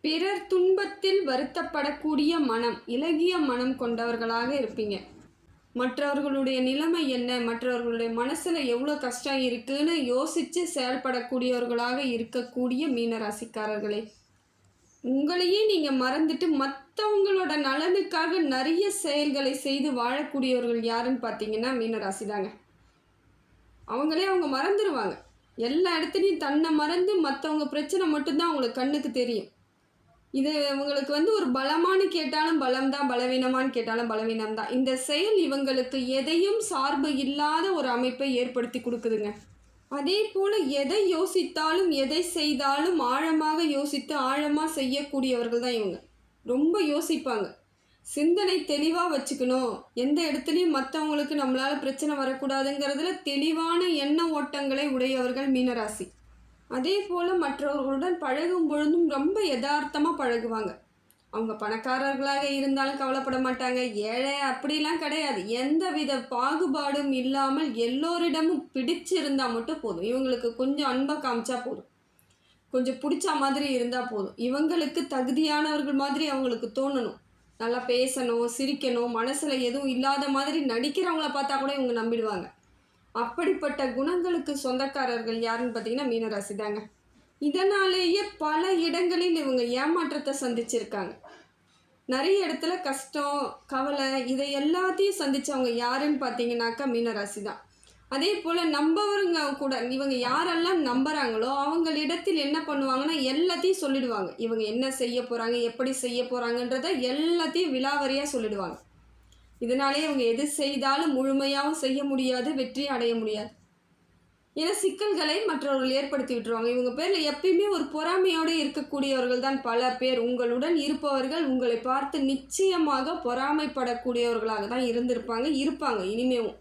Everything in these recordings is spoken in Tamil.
பிறர் துன்பத்தில் வருத்தப்படக்கூடிய மனம், இளகிய மனம் கொண்டவர்களாக இருப்பீங்க. மற்றவர்களுடைய நிலைமை என்ன, மற்றவர்களுடைய மனசில் எவ்வளோ கஷ்டம் இருக்குன்னு யோசித்து செயல்படக்கூடியவர்களாக இருக்கக்கூடிய மீனராசிக்காரர்களே, உங்களையே நீங்கள் மறந்துட்டு மற்றவங்களோட நலனுக்காக நிறைய செயல்களை செய்து வாழக்கூடியவர்கள் யாருன்னு பார்த்தீங்கன்னா மீனராசி தாங்க. அவங்க மறந்துடுவாங்க. எல்லா இடத்துலையும் தன்னை மறந்து மற்றவங்க பிரச்சனை மட்டும்தான் அவங்களுக்கு கண்ணுக்கு தெரியும். இது இவங்களுக்கு ஒரு பலமானு கேட்டாலும் பலம்தான், பலவீனமானு கேட்டாலும் பலவீனம் தான். இந்த செயல் இவங்களுக்கு எதையும் சார்பு இல்லாத ஒரு அமைப்பை ஏற்படுத்தி கொடுக்குதுங்க. அதே போல் எதை யோசித்தாலும் எதை செய்தாலும் ஆழமாக யோசித்து ஆழமாக செய்யக்கூடியவர்கள் தான் இவங்க. ரொம்ப யோசிப்பாங்க, சிந்தனை தெளிவாக வச்சுக்கணும், எந்த இடத்துலையும் மற்றவங்களுக்கு நம்மளால் பிரச்சனை வரக்கூடாதுங்கிறதுல தெளிவான எண்ண ஓட்டங்களை உடையவர்கள் மீனராசி. அதே போல் மற்றவர்களுடன் பழகும் பொழுதும் ரொம்ப யதார்த்தமாக பழகுவாங்க. அவங்க பணக்காரர்களாக இருந்தாலும் கவலைப்பட மாட்டாங்க, ஏழை அப்படிலாம் கிடையாது. எந்த வித பாகுபாடும் இல்லாமல் எல்லோரிடமும் பிடிச்சிருந்தால் மட்டும் போதும். இவங்களுக்கு கொஞ்சம் அன்பை காமிச்சா போதும், கொஞ்சம் பிடிச்ச மாதிரி இருந்தால் போதும். இவங்களுக்கு தகுதியானவர்கள் மாதிரி அவங்களுக்கு தோணணும், நல்லா பேசணும், சிரிக்கணும், மனசில் எதுவும் இல்லாத மாதிரி நடிக்கிறவங்கள பார்த்தா கூட இவங்க நம்பிடுவாங்க. அப்படிப்பட்ட குணங்களுக்கு சொந்தக்காரர்கள் யாருன்னு பார்த்தீங்கன்னா மீனராசி தாங்க. இதனாலேயே பல இடங்களில் இவங்க ஏமாற்றத்தை சந்திச்சிருக்காங்க. நிறைய இடத்துல கஷ்டம், கவலை, இதை எல்லாத்தையும் சந்தித்தவங்க யாருன்னு பார்த்தீங்கன்னாக்கா மீனராசி தான். அதே போல் நம்பவருங்க கூட இவங்க யாரெல்லாம் நம்புகிறாங்களோ அவங்களிடத்தில் என்ன பண்ணுவாங்கன்னா எல்லாத்தையும் சொல்லிடுவாங்க. இவங்க என்ன செய்ய போகிறாங்க, எப்படி செய்ய போகிறாங்கன்றதை எல்லாத்தையும் விலாவரியாக சொல்லிடுவாங்க. இதனாலே இவங்க எது செய்தாலும் முழுமையாகவும் செய்ய முடியாது, வெற்றி அடைய முடியாது. ஏன்னா சிக்கல்களை மற்றவர்கள் ஏற்படுத்தி விட்டுருவாங்க. இவங்க பேரில் எப்பயுமே ஒரு பொறாமையோடு இருக்கக்கூடியவர்கள் தான் பல பேர். உங்களுடன் இருப்பவர்கள் உங்களை பார்த்து நிச்சயமாக பொறாமைப்படக்கூடியவர்களாக தான் இருப்பாங்க இனிமேவும்.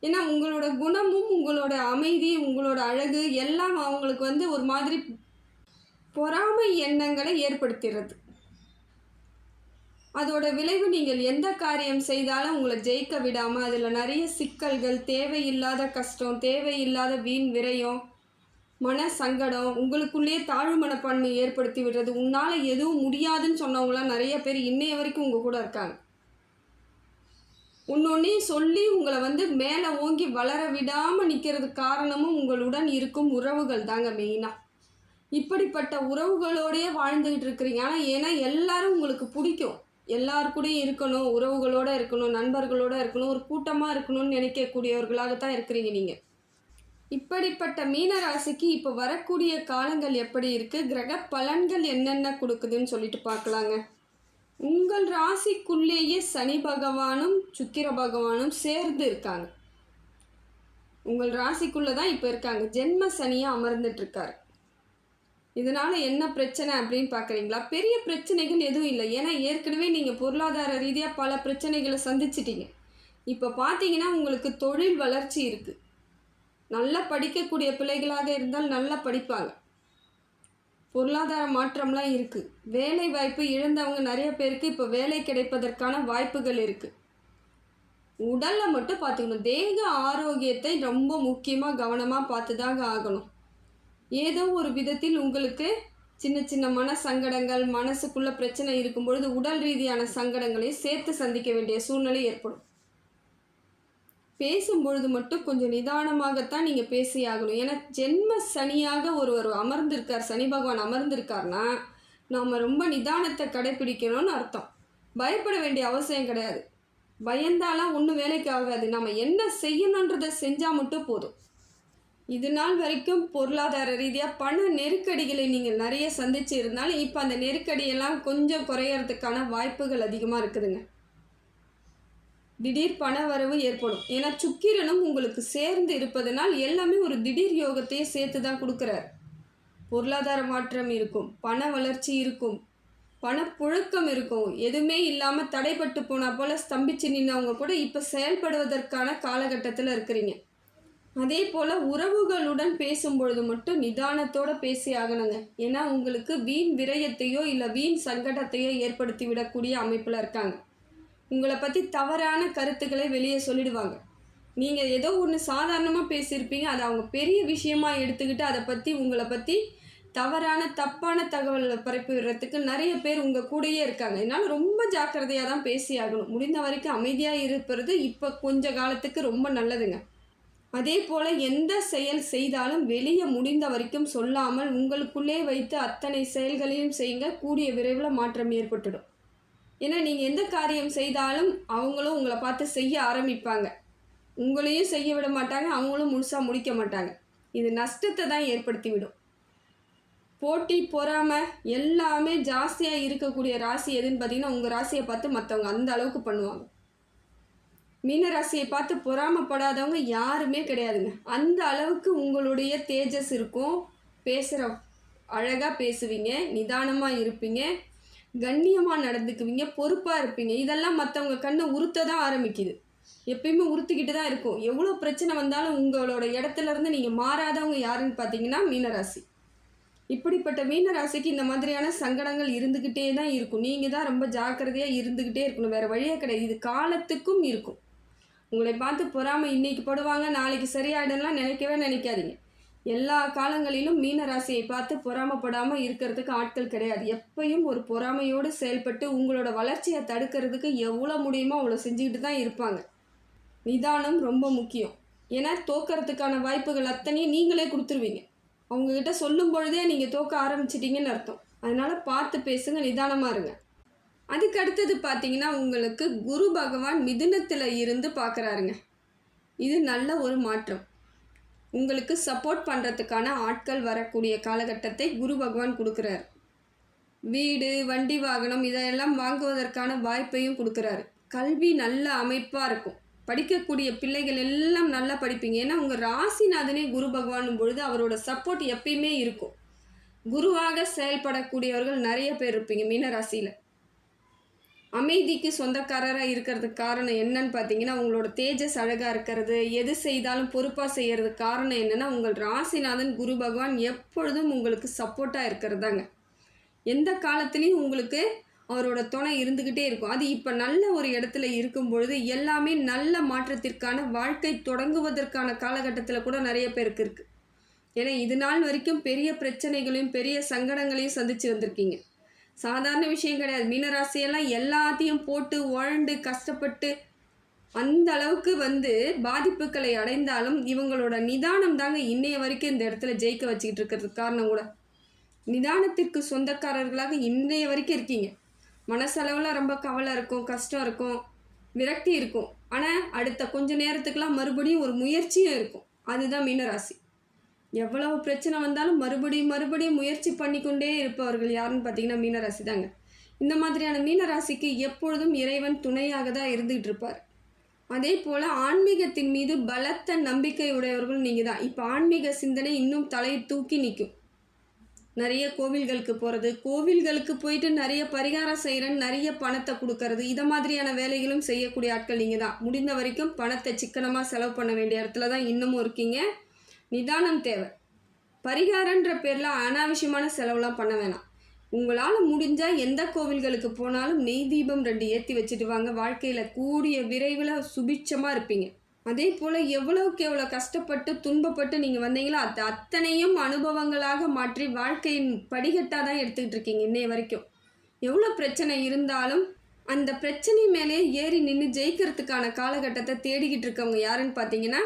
ஏன்னா உங்களோட குணமும் உங்களோட அமைதி, உங்களோட அழகு எல்லாம் அவங்களுக்கு ஒரு மாதிரி பொறாமை எண்ணங்களை ஏற்படுத்துகிறது. அதோட விளைவு நீங்கள் எந்த காரியம் செய்தாலும் உங்களை ஜெயிக்க விடாமல் அதில் நிறைய சிக்கல்கள், தேவையில்லாத கஷ்டம், தேவையில்லாத வீண் விரயம், மன சங்கடம், உங்களுக்குள்ளேயே தாழ்வு மனப்பான்மை ஏற்படுத்தி விடுறது. உன்னால் எதுவும் முடியாதுன்னு சொன்னவங்களாம் நிறைய பேர் இன்னைய வரைக்கும் உங்கள் கூட இருக்காங்க. ஒன்னொன்னையும் சொல்லி உங்களை மேலே ஓங்கி வளர விடாமல் நிற்கிறதுக்கு காரணமும் உங்களுடன் இருக்கும் உறவுகள் தாங்க மெயினாக. இப்படிப்பட்ட உறவுகளோடையே வாழ்ந்துக்கிட்டு இருக்கிறீங்க. ஆனால் ஏன்னா எல்லாரும் உங்களுக்கு பிடிக்கும், எல்லாருக்கூடையும் இருக்கணும், உறவுகளோடு இருக்கணும், நண்பர்களோடு இருக்கணும், ஒரு கூட்டமாக இருக்கணும்னு நினைக்கக்கூடியவர்களாகத்தான் இருக்கிறீங்க நீங்கள். இப்படிப்பட்ட மீனராசிக்கு இப்போ வரக்கூடிய காலங்கள் எப்படி இருக்குது, கிரக பலன்கள் என்னென்ன கொடுக்குதுன்னு சொல்லிட்டு பார்க்கலாங்க. உங்கள் ராசிக்குள்ளேயே சனி பகவானும் சுக்கிர பகவானும் சேர்ந்து இருக்காங்க. உங்கள் ராசிக்குள்ளே தான் இப்போ இருக்காங்க. ஜென்ம சனியாக அமர்ந்துட்டுருக்காரு. இதனால் என்ன பிரச்சனை அப்படின்னு பார்க்குறீங்களா? பெரிய பிரச்சனைகள் எதுவும் இல்லை. ஏன்னா ஏற்கனவே நீங்கள் பொருளாதார ரீதியாக பல பிரச்சனைகளை சந்திச்சிட்டிங்க. இப்போ பார்த்தீங்கன்னா உங்களுக்கு தொழில் வளர்ச்சி இருக்குது. நல்லா படிக்கக்கூடிய பிள்ளைகளாக இருந்தால் நல்லா படிப்பாங்க. பொருளாதார மாற்றம்லாம் இருக்குது. வேலை வாய்ப்பு இழந்தவங்க நிறைய பேருக்கு இப்போ வேலை கிடைப்பதற்கான வாய்ப்புகள் இருக்குது. உடலில் மட்டும் பார்த்துக்கணும், தேக ஆரோக்கியத்தை ரொம்ப முக்கியமாக கவனமாக பார்த்து தாங்க ஆகணும். ஏதோ ஒரு விதத்தில் உங்களுக்கு சின்ன சின்ன மன சங்கடங்கள், மனசுக்குள்ளே பிரச்சனை இருக்கும் பொழுது உடல் ரீதியான சங்கடங்களையும் சேர்த்து சந்திக்க வேண்டிய சூழ்நிலை ஏற்படும். பேசும்பொழுது மட்டும் கொஞ்சம் நிதானமாகத்தான் நீங்கள் பேசி ஆகணும். ஏன்னா ஜென்ம சனியாக ஒருவர் அமர்ந்திருக்கார், சனி பகவான் அமர்ந்திருக்காருன்னா நாம் ரொம்ப நிதானத்தை கடைப்பிடிக்கணும்னு அர்த்தம். பயப்பட வேண்டிய அவசியம் கிடையாது. பயந்தாலாம் ஒன்றும் வேலைக்கு ஆகாது. நம்ம என்ன செய்யணுன்றதை செஞ்சால் மட்டும் போதும். இது நாள் வரைக்கும் பொருளாதார ரீதியாக பண நெருக்கடிகளை நீங்கள் நிறைய சந்திச்சு இருந்தாலும் இப்போ அந்த நெருக்கடியெல்லாம் கொஞ்சம் குறையறதுக்கான வாய்ப்புகள் அதிகமாக இருக்குதுங்க. திடீர் பண வரவு ஏற்படும். ஏன்னா சுக்கிரனும் உங்களுக்கு சேர்ந்து இருப்பதனால் எல்லாமே ஒரு திடீர் யோகத்தையே சேர்த்து தான் கொடுக்குறார். பொருளாதார மாற்றம் இருக்கும், பண வளர்ச்சி இருக்கும், பணப்புழக்கம் இருக்கும். எதுவுமே இல்லாமல் தடைப்பட்டு போனால் போல் ஸ்தம்பிச்சு நின்றவங்க கூட இப்போ செயல்படுவதற்கான காலகட்டத்தில் இருக்கிறீங்க. அதே போல் உறவுகளுடன் பேசும்பொழுது மட்டும் நிதானத்தோடு பேசி ஆகணுங்க. ஏன்னா உங்களுக்கு வீண் விரயத்தையோ இல்லை வீண் சங்கடத்தையோ ஏற்படுத்தி விடக்கூடிய அமைப்பில் இருக்காங்க. உங்களை பற்றி தவறான கருத்துக்களை வெளியே சொல்லிடுவாங்க. நீங்கள் ஏதோ ஒன்று சாதாரணமாக பேசியிருப்பீங்க, அதை அவங்க பெரிய விஷயமாக எடுத்துக்கிட்டு அதை பற்றி உங்களை பற்றி தவறான தப்பான தகவலை பரப்பி விடுறதுக்கு நிறைய பேர் உங்கள் கூடயே இருக்காங்க. இதனால் ரொம்ப ஜாக்கிரதையாக தான் பேசி ஆகணும். முடிந்த வரைக்கும் அமைதியாக இருப்பது இப்போ கொஞ்ச காலத்துக்கு ரொம்ப நல்லதுங்க. அதே போல் எந்த செயல் செய்தாலும் வெளியே முடிந்த வரைக்கும் சொல்லாமல் உங்களுக்குள்ளே வைத்து அத்தனை செயல்களையும் செய்யுங்க. கூடிய விரைவில் மாற்றம் ஏற்பட்டுடும். ஏன்னா நீங்கள் எந்த காரியம் செய்தாலும் அவங்களும் உங்களை பார்த்து செய்ய ஆரம்பிப்பாங்க. உங்களையும் செய்ய விட மாட்டாங்க, அவங்களும் முழுசாக முடிக்க மாட்டாங்க. இது நஷ்டத்தை தான் ஏற்படுத்தி விடும். போட்டி பொறாமை எல்லாமே ஜாஸ்தியாக இருக்கக்கூடிய ராசி எதுன்னு பார்த்தீங்கன்னா உங்கள் ராசியை பார்த்து மற்றவங்க அந்த அளவுக்கு பண்ணுவாங்க. மீன ராசியை பார்த்து பொறாமைப்படாதவங்க யாருமே கிடையாதுங்க. அந்த அளவுக்கு உங்களுடைய தேஜஸ் இருக்கும். பேசுகிற அழகாக பேசுவீங்க, நிதானமாக இருப்பீங்க, கண்ணியமாக நடந்துக்குவீங்க, பொறுப்பாக இருப்பீங்க. இதெல்லாம் மற்றவங்க கண்ணை உறுத்த தான் ஆரம்பிக்குது. எப்பயுமே உறுத்திக்கிட்டு தான் இருக்கும். எவ்வளோ பிரச்சனை வந்தாலும் உங்களோட இடத்துலேருந்து நீங்கள் மாறாதவங்க யாருன்னு பார்த்தீங்கன்னா மீனராசி. இப்படிப்பட்ட மீனராசிக்கு இந்த மாதிரியான சங்கடங்கள் இருந்துக்கிட்டே தான் இருக்கும். நீங்கள் தான் ரொம்ப ஜாக்கிரதையாக இருந்துக்கிட்டே இருக்கணும். வேறு வழியே கிடையாது. இது காலத்துக்கும் இருக்கும். உங்களை பார்த்து பொறாமை இன்னைக்கு படுவாங்க, நாளைக்கு சரியாயிடலாம் நினைக்கவே நினைக்காதீங்க. எல்லா காலங்களிலும் மீனராசியை பார்த்து பொறாமப்படாமல் இருக்கிறதுக்கு ஆட்கள் கிடையாது. எப்பயும் ஒரு பொறாமையோடு செயல்பட்டு உங்களோட வளர்ச்சியை தடுக்கிறதுக்கு எவ்வளோ முடியுமோ அவ்வளோ செஞ்சுக்கிட்டு தான் இருப்பாங்க. நிதானம் ரொம்ப முக்கியம். ஏன்னா தோக்கிறதுக்கான வாய்ப்புகள் அத்தனையும் நீங்களே கொடுத்துருவீங்க. அவங்கக்கிட்ட சொல்லும் பொழுதே நீங்கள் தோக்க ஆரம்பிச்சிட்டிங்கன்னு அர்த்தம். அதனால் பார்த்து பேசுங்க, நிதானமாக இருங்க. அதுக்கு அடுத்தது பார்த்தீங்கன்னா உங்களுக்கு குரு பகவான் மிதுனத்தில் இருந்து பார்க்குறாருங்க. இது நல்ல ஒரு மாற்றம். உங்களுக்கு சப்போர்ட் பண்ணுறதுக்கான ஆட்கள் வரக்கூடிய காலகட்டத்தை குரு பகவான் கொடுக்குறாரு. வீடு, வண்டி, வாகனம் இதையெல்லாம் வாங்குவதற்கான வாய்ப்பையும் கொடுக்குறாரு. கல்வி நல்ல அமைப்பாக இருக்கும். படிக்கக்கூடிய பிள்ளைகள் எல்லாம் நல்லா படிப்பீங்க. ஏன்னா உங்கள் ராசிநாதனே குரு பகவானும் பொழுது அவரோட சப்போர்ட் எப்பயுமே இருக்கும். குருவாக செயல்படக்கூடியவர்கள் நிறைய பேர் இருப்பீங்க மீனராசியில். அமைதிக்கு சொந்தக்காரராக இருக்கிறதுக்கு காரணம் என்னன்னு பார்த்தீங்கன்னா உங்களோட தேஜஸ் அழகாக இருக்கிறது, எது செய்தாலும் பொறுப்பாக செய்கிறதுக்கு காரணம் என்னென்னா உங்கள் ராசிநாதன் குரு பகவான் எப்பொழுதும் உங்களுக்கு சப்போர்ட்டாக இருக்கிறதாங்க. எந்த காலத்துலேயும் உங்களுக்கு அவரோட துணை இருந்துக்கிட்டே இருக்கும். அது இப்போ நல்ல ஒரு இடத்துல இருக்கும் பொழுது எல்லாமே நல்ல மாற்றத்திற்கான வாழ்க்கை தொடங்குவதற்கான காலகட்டத்தில் கூட நிறைய பேருக்கு இருக்குது. ஏன்னா இது நாள் வரைக்கும் பெரிய பிரச்சனைகளையும் பெரிய சங்கடங்களையும் சந்தித்து வந்திருக்கீங்க. சாதாரண விஷயம் கிடையாது. மீனராசியெல்லாம் எல்லாத்தையும் போட்டு உழண்டு கஷ்டப்பட்டு அந்த அளவுக்கு பாதிப்புகளை அடைந்தாலும் இவங்களோட நிதானம் தாங்க இன்னைய வரைக்கும் இந்த இடத்துல ஜெயிக்க வச்சுக்கிட்டு இருக்கிறதுக்கு காரணம் கூட. நிதானத்திற்கு சொந்தக்காரர்களாக இன்னைய வரைக்கும் இருக்கீங்க. மனசளவில் ரொம்ப கவலை இருக்கும், கஷ்டம் இருக்கும், விரக்தி இருக்கும். ஆனால் அடுத்த கொஞ்ச நேரத்துக்கெலாம் மறுபடியும் ஒரு முயற்சியும் இருக்கும். அதுதான் மீனராசி. எவ்வளவு பிரச்சனை வந்தாலும் மறுபடியும் முயற்சி பண்ணிக்கொண்டே இருப்பவர்கள் யாருன்னு பார்த்தீங்கன்னா மீனராசி தாங்க. இந்த மாதிரியான மீனராசிக்கு எப்பொழுதும் இறைவன் துணையாக தான் இருந்துகிட்டு இருப்பார். அதே போல் ஆன்மீகத்தின் மீது பலத்த நம்பிக்கை உடையவர்கள் நீங்கள் தான். இப்போ ஆன்மீக சிந்தனை இன்னும் தலையை தூக்கி நிற்கும். நிறைய கோவில்களுக்கு போகிறது, கோவில்களுக்கு போயிட்டு நிறைய பரிகாரம் செய்கிறேன்னு நிறைய பணத்தை கொடுக்கறது, இதை மாதிரியான வேலைகளும் செய்யக்கூடிய ஆட்கள் நீங்கள் தான். முடிந்த வரைக்கும் பணத்தை சிக்கனமாக செலவு பண்ண வேண்டிய இடத்துல தான் இன்னமும் இருக்கீங்க. நிதானம் தேவை. பரிகாரன்ற பேரில் அனாவசியமான செலவுலாம் பண்ண வேணாம். உங்களால் முடிஞ்சால் எந்த கோவில்களுக்கு போனாலும் நெய் தீபம் 2 ஏற்றி வச்சுட்டு வாங்க. வாழ்க்கையில் கூடிய விரைவில் சுபிட்சமாக இருப்பீங்க. அதே போல் எவ்வளோக்கு எவ்வளோ கஷ்டப்பட்டு துன்பப்பட்டு நீங்கள் வந்தீங்களோ அத்தனையும் அனுபவங்களாக மாற்றி வாழ்க்கையின் படிக்கட்டாக தான் எடுத்துக்கிட்டு இருக்கீங்க இன்னைய வரைக்கும். எவ்வளோ பிரச்சனை இருந்தாலும் அந்த பிரச்சனை மேலே ஏறி நின்று ஜெயிக்கிறதுக்கான காலகட்டத்தை தேடிக்கிட்டு இருக்கவங்க யாருன்னு பார்த்தீங்கன்னா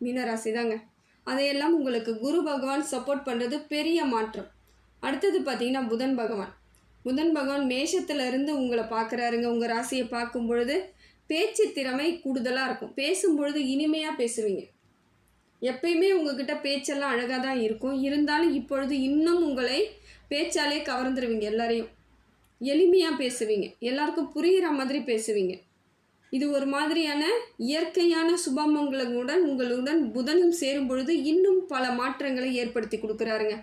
மீனராசி தாங்க. அதையெல்லாம் உங்களுக்கு குரு பகவான் சப்போர்ட் பண்ணுறது பெரிய மாற்றம். அடுத்தது பார்த்தீங்கன்னா புதன் பகவான் மேஷத்துலேருந்து உங்களை பார்க்குறாருங்க. உங்கள் ராசியை பார்க்கும் பொழுது பேச்சு திறமை கூடுதலாக இருக்கும். பேசும்பொழுது இனிமையாக பேசுவீங்க. எப்பயுமே உங்ககிட்ட பேச்செல்லாம் அழகாக தான் இருக்கும். இருந்தாலும் இப்பொழுது இன்னும் உங்களை பேச்சாலே கவர்ந்துருவீங்க. எல்லாரையும் எளிமையாக பேசுவீங்க. எல்லாருக்கும் புரிகிற மாதிரி பேசுவீங்க. இது ஒரு மாதிரியான இயற்கையான சுபமங்களுடன் உங்களுடன் புதனும் சேரும் பொழுது இன்னும் பல மாற்றங்களை ஏற்படுத்தி கொடுக்குறாருங்க.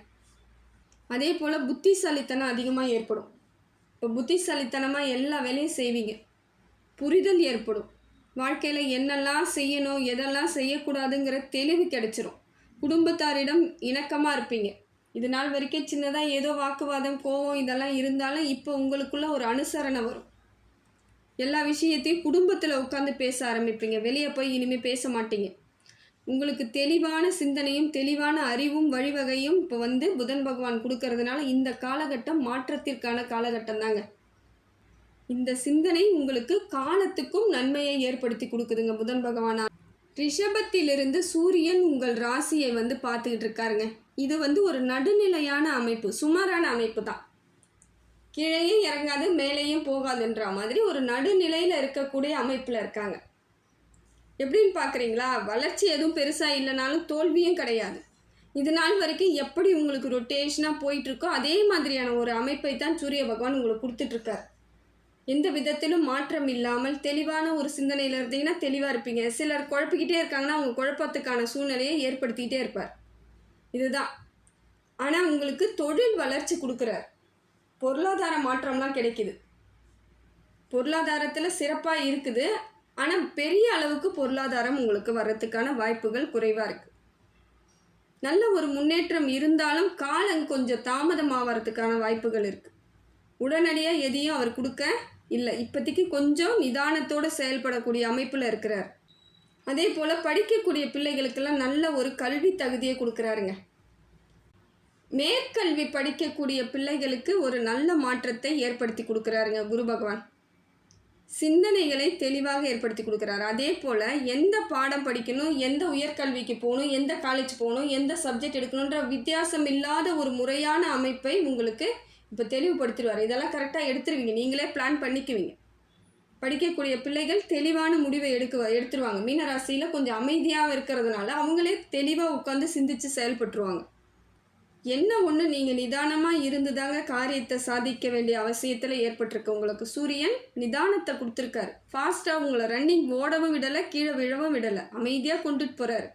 அதே போல் புத்திசாலித்தனம் அதிகமாக ஏற்படும். இப்போ புத்திசாலித்தனமாக எல்லா வேலையும் செய்வீங்க. புரிதல் ஏற்படும். வாழ்க்கையில் என்னெல்லாம் செய்யணும் எதெல்லாம் செய்யக்கூடாதுங்கிற தெளிவு கிடைச்சிரும். குடும்பத்தாரிடம் இணக்கமாக இருப்பீங்க. இது நாள் வரைக்கும் சின்னதாக ஏதோ வாக்குவாதம், கோபம் இதெல்லாம் இருந்தாலும் இப்போ உங்களுக்குள்ள ஒரு அனுசரணை வரும். எல்லா விஷயத்தையும் குடும்பத்தில் உட்காந்து பேச ஆரம்பிப்பீங்க. வெளியே போய் இனிமேல் பேச மாட்டீங்க. உங்களுக்கு தெளிவான சிந்தனையும் தெளிவான அறிவும் வழிவகையும் இப்போ வந்து புதன் பகவான் கொடுக்கறதுனால இந்த காலகட்டம் மாற்றத்திற்கான காலகட்டம் தாங்க. இந்த சிந்தனை உங்களுக்கு காலத்துக்கும் நன்மையை ஏற்படுத்தி கொடுக்குதுங்க புதன் பகவானா. ரிஷபத்திலிருந்து சூரியன் உங்கள் ராசியை வந்து பார்த்துக்கிட்டு இருக்காருங்க. இது வந்து ஒரு நடுநிலையான அமைப்பு, சுமாரான அமைப்பு தான். கீழேயும் இறங்காது மேலேயும் போகாதுன்ற மாதிரி ஒரு நடுநிலையில் இருக்கக்கூடிய அமைப்பில் இருக்காங்க. எப்படின்னு பார்க்குறீங்களா? வளர்ச்சி எதுவும் பெருசாக இல்லைனாலும் தோல்வியும் கிடையாது. இது நாள் வரைக்கும் எப்படி உங்களுக்கு ரொட்டேஷனாக போயிட்டுருக்கோ அதே மாதிரியான ஒரு அமைப்பை தான் சூரிய பகவான் உங்களுக்கு கொடுத்துட்ருக்கார். எந்த விதத்திலும் மாற்றம் இல்லாமல் தெளிவான ஒரு சிந்தனையில் இருந்தீங்கன்னா தெளிவாக இருப்பீங்க. சிலர் குழப்பிக்கிட்டே இருக்காங்கன்னா அவங்க குழப்பத்துக்கான சூழ்நிலையை ஏற்படுத்திக்கிட்டே இருப்பார். இதுதான். ஆனால் உங்களுக்கு தொழில் வளர்ச்சி கொடுக்குறார். பொருளாதார மாற்றம்லாம் கிடைக்குது. பொருளாதாரத்தில் சிறப்பாக இருக்குது. ஆனால் பெரிய அளவுக்கு பொருளாதாரம் உங்களுக்கு வர்றதுக்கான வாய்ப்புகள் குறைவாக இருக்குது. நல்ல ஒரு முன்னேற்றம் இருந்தாலும் காலம் கொஞ்சம் தாமதமாகறதுக்கான வாய்ப்புகள் இருக்குது. உடனடியாக எதையும் அவர் கொடுக்க இல்லை. இப்போதைக்கு கொஞ்சம் நிதானத்தோடு செயல்படக்கூடிய அமைப்பில் இருக்கிறார். அதே போல் படிக்கக்கூடிய பிள்ளைகளுக்கெல்லாம் நல்ல ஒரு கல்வி தகுதியை கொடுக்குறாருங்க. மேற்கல்வி படிக்கக்கூடிய பிள்ளைகளுக்கு ஒரு நல்ல மாற்றத்தை ஏற்படுத்தி கொடுக்குறாருங்க குரு பகவான். சிந்தனைகளை தெளிவாக ஏற்படுத்தி கொடுக்குறாரு. அதே போல் எந்த பாடம் படிக்கணும், எந்த உயர்கல்விக்கு போகணும், எந்த காலேஜ் போகணும், எந்த சப்ஜெக்ட் எடுக்கணுன்ற வித்தியாசம் இல்லாத ஒரு முறையான அமைப்பை உங்களுக்கு இப்போ தெளிவுபடுத்திடுவார். இதெல்லாம் கரெக்டாக எடுத்துருவீங்க, நீங்களே பிளான் பண்ணிக்குவீங்க. படிக்கக்கூடிய பிள்ளைகள் தெளிவான முடிவை எடுத்துருவாங்க. மீனராசியில் கொஞ்சம் அமைதியாக இருக்கிறதுனால அவங்களே தெளிவாக உட்காந்து சிந்தித்து செயல்பட்டுருவாங்க. என்ன ஒன்று, நீங்கள் நிதானமாக இருந்து தாங்க காரியத்தை சாதிக்க வேண்டிய அவசியத்தில் ஏற்பட்டிருக்கு. உங்களுக்கு சூரியன் நிதானத்தை கொடுத்துருக்காரு. ஃபாஸ்ட்டாக உங்களை ரன்னிங் ஓடவும் விடலை, கீழே விழவும் விடலை, அமைதியாக கொண்டுட்டு போகிறாரு.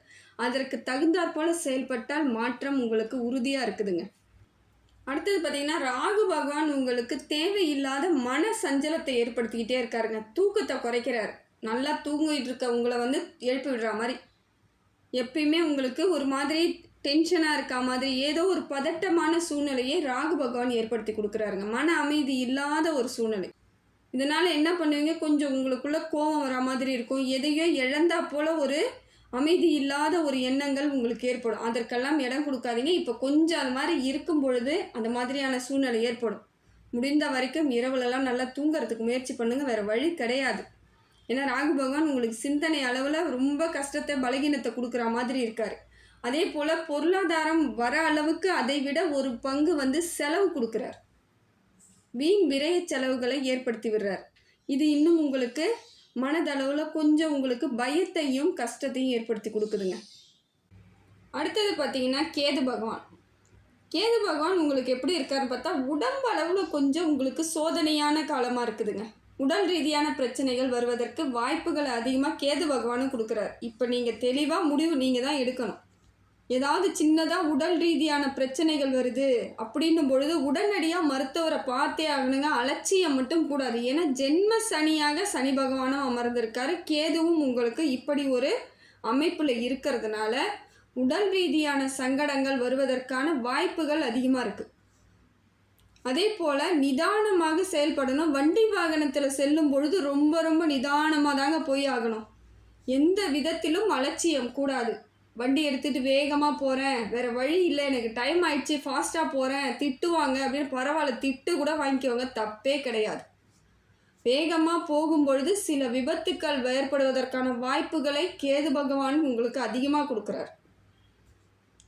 அதற்கு தகுந்தாற் போல் செயல்பட்டால் மாற்றம் உங்களுக்கு உறுதியாக இருக்குதுங்க. அடுத்தது பார்த்திங்கன்னா ராகு பகவான் உங்களுக்கு தேவையில்லாத மன சஞ்சலத்தை ஏற்படுத்திக்கிட்டே இருக்காருங்க. தூக்கத்தை குறைக்கிறார். நல்லா தூங்கிட்டு இருக்க உங்களை வந்து எழுப்பி விடுற மாதிரி, எப்பயுமே உங்களுக்கு ஒரு மாதிரி டென்ஷனாக இருக்க மாதிரி ஏதோ ஒரு பதட்டமான சூழ்நிலையை ராகு பகவான் ஏற்படுத்தி கொடுக்குறாருங்க. மன அமைதி இல்லாத ஒரு சூழ்நிலை. இதனால் என்ன பண்ணுவீங்க, கொஞ்சம் உங்களுக்குள்ள கோபம் வர மாதிரி இருக்கும். எதையோ இழந்தா போல் ஒரு அமைதி இல்லாத ஒரு எண்ணங்கள் உங்களுக்கு ஏற்படும். அதற்கெல்லாம் இடம் கொடுக்காதீங்க. இப்போ கொஞ்சம் அது மாதிரி இருக்கும் பொழுது அந்த மாதிரியான சூழ்நிலை ஏற்படும். முடிந்த வரைக்கும் இரவுலலாம் நல்லா தூங்கிறதுக்கு முயற்சி பண்ணுங்கள். வேறு வழி கிடையாது. ஏன்னா ராகு பகவான் உங்களுக்கு சிந்தனை அளவில் ரொம்ப கஷ்டத்தை பலகீனத்தை கொடுக்குற மாதிரி இருக்கார். அதே போல் பொருளாதாரம் வர அளவுக்கு அதை விட ஒரு பங்கு வந்து செலவு கொடுக்குறார். வீண் விரய செலவுகளை ஏற்படுத்தி விடுறார். இது இன்னும் உங்களுக்கு மனதளவில் கொஞ்சம் உங்களுக்கு பயத்தையும் கஷ்டத்தையும் ஏற்படுத்தி கொடுக்குதுங்க. அடுத்தது பார்த்திங்கன்னா கேது பகவான். கேது பகவான் உங்களுக்கு எப்படி இருக்காருன்னு பார்த்தா உடம்பு அளவில் கொஞ்சம் உங்களுக்கு சோதனையான காலமாக இருக்குதுங்க. உடல் ரீதியான பிரச்சனைகள் வருவதற்கு வாய்ப்புகளை அதிகமாக கேது பகவானும் கொடுக்குறார். இப்போ நீங்கள் தெளிவாக முடிவு நீங்கள் தான் எடுக்கணும். ஏதாவது சின்னதாக உடல் ரீதியான பிரச்சனைகள் வருது அப்படின்னும் பொழுது உடனடியாக மருத்துவரை பார்த்தே ஆகணுங்க. அலட்சியம் மட்டும் கூடாது. ஏன்னா ஜென்ம சனியாக சனி பகவானும் அமர்ந்திருக்காரு. கேதுவும் உங்களுக்கு இப்படி ஒரு அமைப்பில் இருக்கிறதுனால உடல் ரீதியான சங்கடங்கள் வருவதற்கான வாய்ப்புகள் அதிகமாக இருக்குது. அதே போல் நிதானமாக செயல்படணும். வண்டி வாகனத்தில் செல்லும் பொழுது ரொம்ப ரொம்ப நிதானமாக தாங்க போய் ஆகணும். எந்த விதத்திலும் அலட்சியம் கூடாது. வண்டி எடுத்துகிட்டு வேகமாக போகிறேன், வேறு வழி இல்லை, எனக்கு டைம் ஆயிடுச்சு, ஃபாஸ்ட்டாக போகிறேன், திட்டுவாங்க அப்படின்னு பரவாயில்ல, திட்டு கூட வாங்கிக்குவாங்க, தப்பே கிடையாது. வேகமாக போகும்பொழுது சில விபத்துக்கள் ஏற்படுவதற்கான வாய்ப்புகளை கேது பகவான் உங்களுக்கு அதிகமாக கொடுக்குறார்.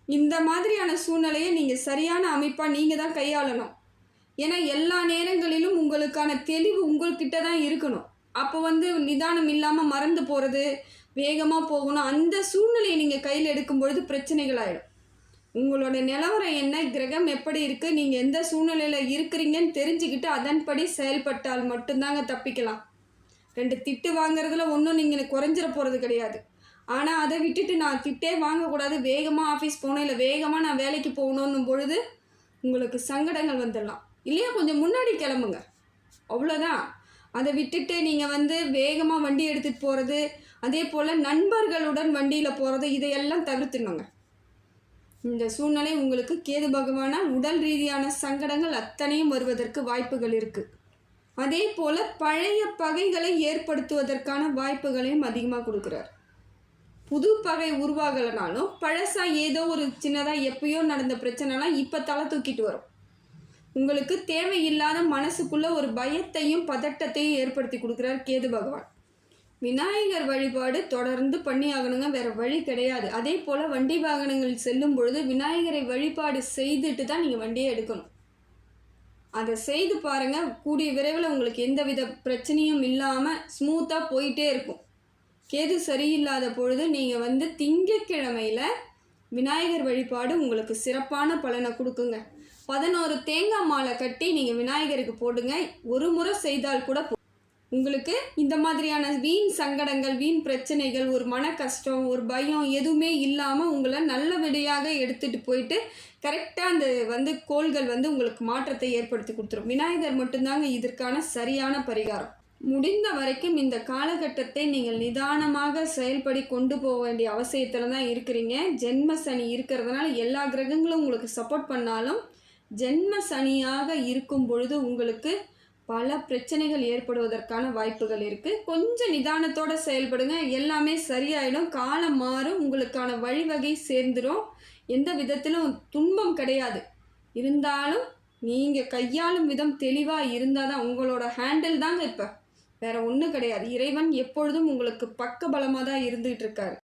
இந்த மாதிரியான சூழ்நிலையை நீங்கள் சரியான அமைப்பாக நீங்கள் தான் கையாளணும். ஏன்னா எல்லா நேரங்களிலும் உங்களுக்கான தெளிவு உங்கள்கிட்ட தான் இருக்கணும். அப்போ வந்து நிதானம் இல்லாமல் மறந்து போகிறது, வேகமாக போகணும், அந்த சூழ்நிலையை நீங்கள் கையில் எடுக்கும் பொழுது பிரச்சனைகள் ஆகிடும். உங்களோட நிலவரம் என்ன, கிரகம் எப்படி இருக்குது, நீங்கள் எந்த சூழ்நிலையில் இருக்கிறீங்கன்னு தெரிஞ்சுக்கிட்டு அதன்படி செயல்பட்டால் மட்டும்தாங்க தப்பிக்கலாம். 2 திட்டு வாங்குறதுல ஒன்றும் நீங்கள் குறைஞ்சிட போகிறது கிடையாது. ஆனால் அதை விட்டுட்டு நான் திட்டே வாங்கக்கூடாது, வேகமாக ஆஃபீஸ் போகணும், இல்லை வேகமாக நான் வேலைக்கு போகணுன்னும் பொழுது உங்களுக்கு சங்கடங்கள் வந்துடலாம். இல்லையா, கொஞ்சம் முன்னாடி கிளம்புங்க, அவ்வளோதான். அதை விட்டுட்டு நீங்கள் வந்து வேகமாக வண்டி எடுத்துகிட்டு போகிறது, அதே போல் நண்பர்களுடன் வண்டியில் போகிறது, இதையெல்லாம் தவிர்த்துணுங்க. இந்த சூழ்நிலை உங்களுக்கு கேது பகவானால் உடல் ரீதியான சங்கடங்கள் அத்தனையும் வருவதற்கு வாய்ப்புகள் இருக்குது. அதே போல் பழைய பகைகளை ஏற்படுத்துவதற்கான வாய்ப்புகளையும் அதிகமாக கொடுக்குறார். புது பகை உருவாகலைனாலும் பழசாக ஏதோ ஒரு சின்னதாக எப்பயோ நடந்த பிரச்சனைலாம் இப்போ தலை தூக்கிட்டு வரும். உங்களுக்கு தேவையில்லாத மனசுக்குள்ளே ஒரு பயத்தையும் பதட்டத்தையும் ஏற்படுத்தி கொடுக்குறார் கேது பகவான். விநாயகர் வழிபாடு தொடர்ந்து பண்ணி ஆகணுங்க, வேறு வழி கிடையாது. அதே போல் வண்டி வாகனங்கள் செல்லும் பொழுது விநாயகரை வழிபாடு செய்துட்டு தான் நீங்கள் வண்டியை எடுக்கணும். அதை செய்து பாருங்கள், கூடிய விரைவில் உங்களுக்கு எந்த வித பிரச்சனையும் இல்லாமல் ஸ்மூத்தாக போயிட்டே இருக்கும். கேது சரியில்லாத பொழுது நீங்கள் திங்கட்கிழமையில் விநாயகர் வழிபாடு உங்களுக்கு சிறப்பான பலனை கொடுக்குங்க. 11 தேங்காய் மாலை கட்டி நீங்கள் விநாயகருக்கு போடுங்க. ஒரு முறை செய்தால் கூட உங்களுக்கு இந்த மாதிரியான வீண் சங்கடங்கள், வீண் பிரச்சனைகள், ஒரு மன கஷ்டம், ஒரு பயம் எதுவுமே இல்லாமல் உங்களை நல்லபடியாக எடுத்துகிட்டு போயிட்டு கரெக்டாக அந்த கோள்கள் உங்களுக்கு மாற்றத்தை ஏற்படுத்தி கொடுத்துரும். விநாயகர் மட்டும்தாங்க இதற்கான சரியான பரிகாரம். முடிந்த வரைக்கும் இந்த காலகட்டத்தை நீங்கள் நிதானமாக செயல்படி கொண்டு போக வேண்டிய அவசியத்தில் தான் இருக்கிறீங்க. ஜென்ம சனி இருக்கிறதுனால எல்லா கிரகங்களும் உங்களுக்கு சப்போர்ட் பண்ணாலும் ஜென்ம சனியாக இருக்கும் பொழுது உங்களுக்கு பல பிரச்சனைகள் ஏற்படுவதற்கான வாய்ப்புகள் இருக்குது. கொஞ்சம் நிதானத்தோடு செயல்படுங்க, எல்லாமே சரியாயிடும். காலம் மாறும், உங்களுக்கான வழிவகை சேர்ந்துடும். எந்த விதத்திலும் துன்பம் கிடையாது. இருந்தாலும் நீங்கள் கையாளும் விதம் தெளிவாக இருந்தால் தான் உங்களோட ஹேண்டில் தாங்க இப்போ, வேறு ஒன்றும் கிடையாது. இறைவன் எப்பொழுதும் உங்களுக்கு பக்க பலமாக தான் இருந்துகிட்டு இருக்காரு.